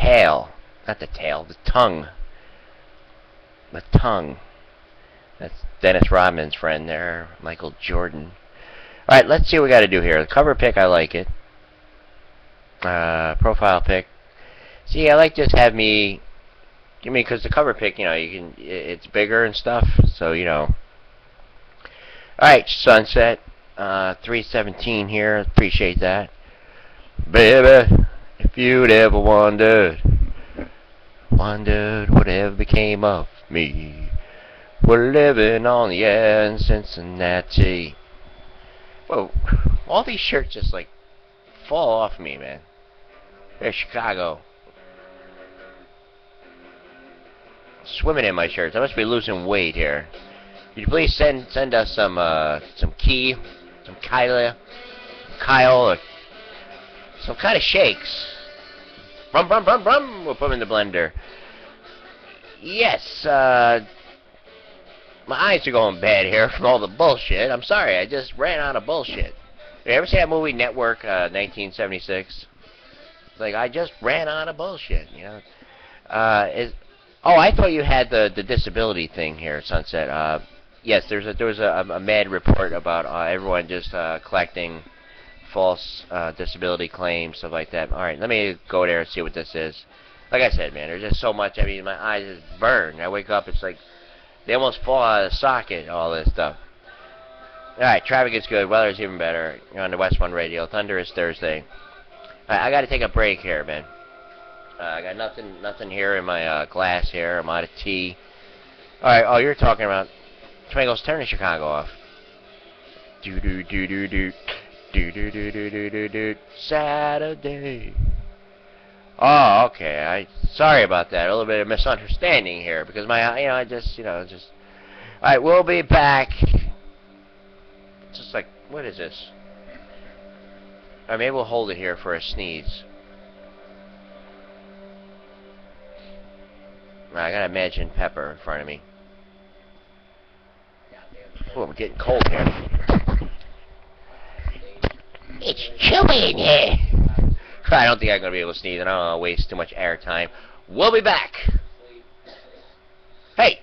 tail. Not the tail, the tongue. The tongue. That's Dennis Rodman's friend there, Michael Jordan. Alright, let's see what we got to do here. The cover pick, I like it. Profile pick. See, I like just have me... I mean, because the cover pick, you know, you can... It's bigger and stuff, so, you know... Alright, Sunset. 317 here. Appreciate that. Baby, if you'd ever wondered whatever became of me. We're living on the air in Cincinnati. Whoa, all these shirts just like fall off me, man. There's Chicago. Swimming in my shirts. I must be losing weight here. Could you please send us some Kyle, or some kind of shakes. Brum, brum, brum, brum. We'll put them in the blender. Yes, my eyes are going bad here from all the bullshit. I'm sorry, I just ran out of bullshit. You ever see that movie Network, 1976? It's like, I just ran out of bullshit, you know? Oh, I thought you had the disability thing here, Sunset. Yes, there was a mad report about everyone just collecting false disability claims, stuff like that. Alright, let me go there and see what this is. Like I said, man, there's just so much. I mean, my eyes just burn. I wake up, it's like they almost fall out of the socket, all this stuff. Alright, traffic is good. Weather's even better. You're on the West One Radio. Thunder is Thursday. Alright, I gotta take a break here, man. I got nothing here in my glass here. I'm out of tea. Alright, oh, you're talking about Twangles, turn Chicago off. Do-do-do-do-do. Do-do-do-do-do-do. Saturday. Oh, okay. Sorry about that. A little bit of misunderstanding here because I just. All right, we'll be back. Just like, what is this? All right, maybe we'll hold it here for a sneeze. All right, I gotta imagine Pepper in front of me. Oh, I'm getting cold here. It's chilly in here. I don't think I'm going to be able to sneeze, and I don't want to waste too much air time. We'll be back. Hey!